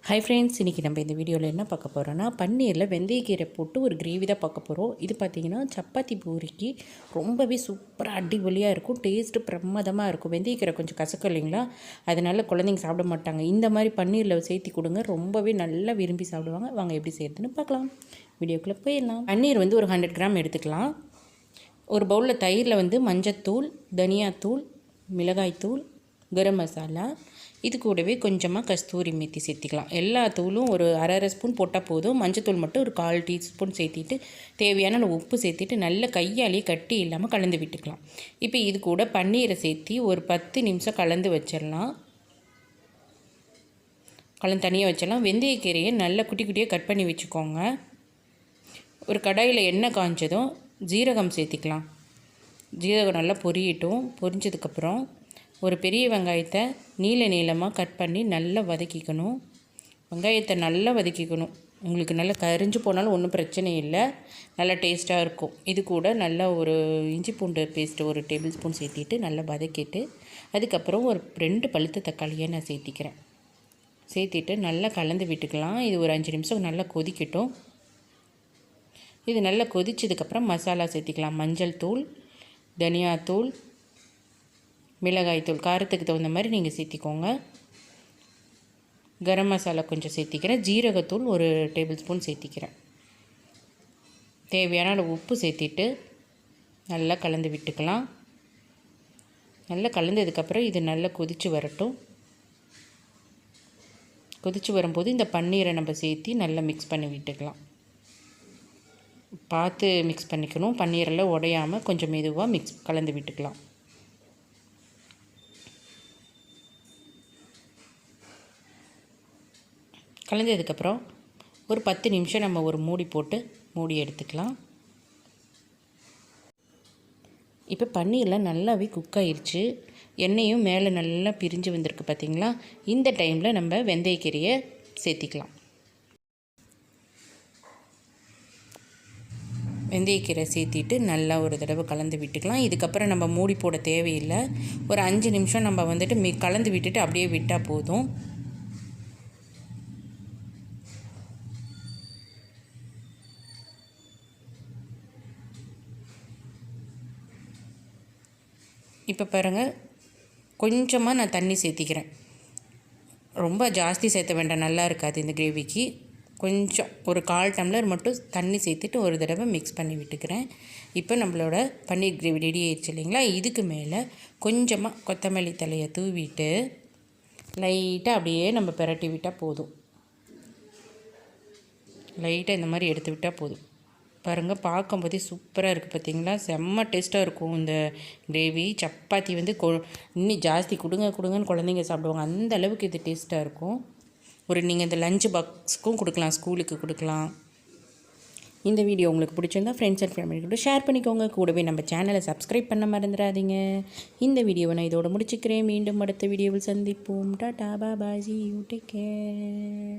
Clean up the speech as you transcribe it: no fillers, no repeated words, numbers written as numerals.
Hi friends, இன்றைக்கி நம்ம இந்த வீடியோவில் என்ன பார்க்க போகிறோன்னா, பன்னீரில் வெந்தயக்கீரை போட்டு ஒரு கிரேவி தான் பார்க்க போகிறோம். இது பார்த்திங்கன்னா சப்பாத்தி பூரிக்கு ரொம்பவே சூப்பராக அடிபொலியாக இருக்கும். டேஸ்ட்டு பிரமாதமாக இருக்கும். வெந்தயக்கீரை கொஞ்சம் கசக்கும் இல்லைங்களா, அதனால் குழந்தைங்க சாப்பிட மாட்டாங்க. இந்த மாதிரி பன்னீரில் சேர்த்தி கொடுங்க, ரொம்பவே நல்லா விரும்பி சாப்பிடுவாங்க. வாங்க எப்படி செய்யறதுன்னு பார்க்கலாம். வீடியோக்குள்ளே போயிடலாம். பன்னீர் வந்து ஒரு 100 கிராம் எடுத்துக்கலாம். ஒரு பவுலில் தயிரில் மஞ்சத்தூள், தனியாத்தூள், மிளகாய்த்தூள், கரம் மசாலா, இது கூடவே கொஞ்சமாக கஸ்தூரி மேத்தி சேர்த்திக்கலாம். எல்லா தூளும் ஒரு அரை ஸ்பூன் போட்டால் போதும். மஞ்சத்தூள் மட்டும் ஒரு 1/4 டீஸ்பூன் சேர்த்திட்டு தேவையான உப்பு சேர்த்திட்டு நல்ல கையாலேயே கட்டி இல்லாமல் கலந்து விட்டுக்கலாம். இப்போ இது கூட பன்னீரை சேர்த்தி ஒரு 10 நிமிஷம் கலந்து வச்சிடலாம். கலந்து தனியாக வச்சிடலாம். வெந்தயக்கீரையை நல்லா குட்டி குட்டியாக கட் பண்ணி வச்சுக்கோங்க. ஒரு கடாயில் எண்ணெய் காய்ஞ்சதும் ஜீரகம் சேர்த்திக்கலாம். ஜீரகம் நல்லா பொரியட்டும். பொரிஞ்சதுக்கப்புறம் ஒரு பெரிய வெங்காயத்தை நீளமாக கட் பண்ணி நல்லா வதக்கிக்கணும். வெங்காயத்தை நல்லா வதக்கிக்கணும். உங்களுக்கு நல்லா கரிஞ்சு போனாலும் ஒன்றும் பிரச்சனை இல்லை, நல்லா டேஸ்ட்டாக இருக்கும். இது கூட நல்லா ஒரு இஞ்சி பூண்டு பேஸ்ட்டு ஒரு டேபிள் ஸ்பூன் சேர்த்திட்டு நல்லா வதக்கிட்டு அதுக்கப்புறம் ஒரு 2 பழுத்த தக்காளியை நான் சேர்த்திக்கிறேன். சேர்த்திட்டு நல்லா கலந்து விட்டுக்கலாம். இது ஒரு 5 நிமிஷம் நல்லா கொதிக்கட்டும். இது நல்லா கொதிச்சதுக்கப்புறம் மசாலா சேர்த்திக்கலாம். மஞ்சள் தூள், தனியாத்தூள், மிளகாய்த்தூள் காரத்துக்கு தகுந்த மாதிரி நீங்கள் சேர்த்திக்கோங்க. கரம் மசாலா கொஞ்சம் சேர்த்திக்கிறேன். ஜீரகத்தூள் ஒரு டேபிள் ஸ்பூன் சேர்த்திக்கிறேன். தேவையான உப்பு சேர்த்திட்டு நல்லா கலந்து விட்டுக்கலாம். நல்லா கலந்ததுக்கப்புறம் இது நல்லா கொதித்து வரட்டும். கொதித்து வரும்போது இந்த பன்னீரை நம்ம சேர்த்தி நல்லா மிக்ஸ் பண்ணி விட்டுக்கலாம். பார்த்து மிக்ஸ் பண்ணிக்கணும். பன்னீரெல்லாம் உடையாமல் கொஞ்சம் மெதுவாக கலந்து விட்டுக்கலாம். கலந்ததுக்கப்புறம் ஒரு 10 நிமிஷம் நம்ம ஒரு மூடி போட்டு மூடி எடுத்துக்கலாம். இப்போ பன்னீர்லாம் நல்லாவே குக் ஆயிடுச்சு. எண்ணெயும் மேலே நல்லா பிரிஞ்சு வந்திருக்கு பார்த்திங்களா. இந்த டைமில் நம்ம வெந்தயக்கீரையை சேர்த்திக்கலாம். வெந்தயக்கீரை சேர்த்திட்டு நல்லா ஒரு தடவை கலந்து விட்டுக்கலாம். இதுக்கப்புறம் நம்ம மூடி போட தேவையில்லை. ஒரு 5 நிமிஷம் நம்ம கலந்து விட்டுட்டு அப்படியே விட்டால் போதும். இப்போ பாருங்கள், கொஞ்சமாக நான் தண்ணி சேர்த்திக்கிறேன். ரொம்ப ஜாஸ்தி சேர்த்த வேண்டாம், நல்லா இருக்காது இந்த கிரேவிக்கு. கொஞ்சம் ஒரு 1/4 டம்ளர் மட்டும் தண்ணி சேர்த்துட்டு ஒரு தடவை மிக்ஸ் பண்ணி விட்டுக்கிறேன். இப்போ நம்மளோட பன்னீர் கிரேவி ரெடி ஆயிடுச்சு இல்லைங்களா. இதுக்கு மேலே கொஞ்சமாக கொத்தமல்லி தலையை தூவிட்டு லைட்டாக அப்படியே நம்ம பிரட்டி விட்டால் போதும். லைட்டாக இந்த மாதிரி எடுத்து விட்டால் போதும். பாருங்கள், பார்க்கும்போதே சூப்பராக இருக்குது பார்த்திங்களா. செம்ம டேஸ்ட்டாக இருக்கும் இந்த கிரேவி. சப்பாத்தி இன்னும் ஜாஸ்தி கொடுங்கன்னு குழந்தைங்க சாப்பிடுவாங்க. அந்த அளவுக்கு இது டேஸ்ட்டாக இருக்கும். நீங்கள் இந்த லஞ்ச் பாக்ஸுக்கும் கொடுக்கலாம், ஸ்கூலுக்கு கொடுக்கலாம். இந்த வீடியோ உங்களுக்கு பிடிச்சிருந்தா ஃப்ரெண்ட்ஸ் அண்ட் ஃபேமிலி கூட ஷேர் பண்ணிக்கோங்க. கூடவே நம்ம சேனலை சப்ஸ்கிரைப் பண்ண மறந்துடாதீங்க. இந்த வீடியோவை நான் இதோட முடிச்சுக்கிறேன். மீண்டும் அடுத்த வீடியோவில் சந்திப்போம். டாடா பாய், see you, take care.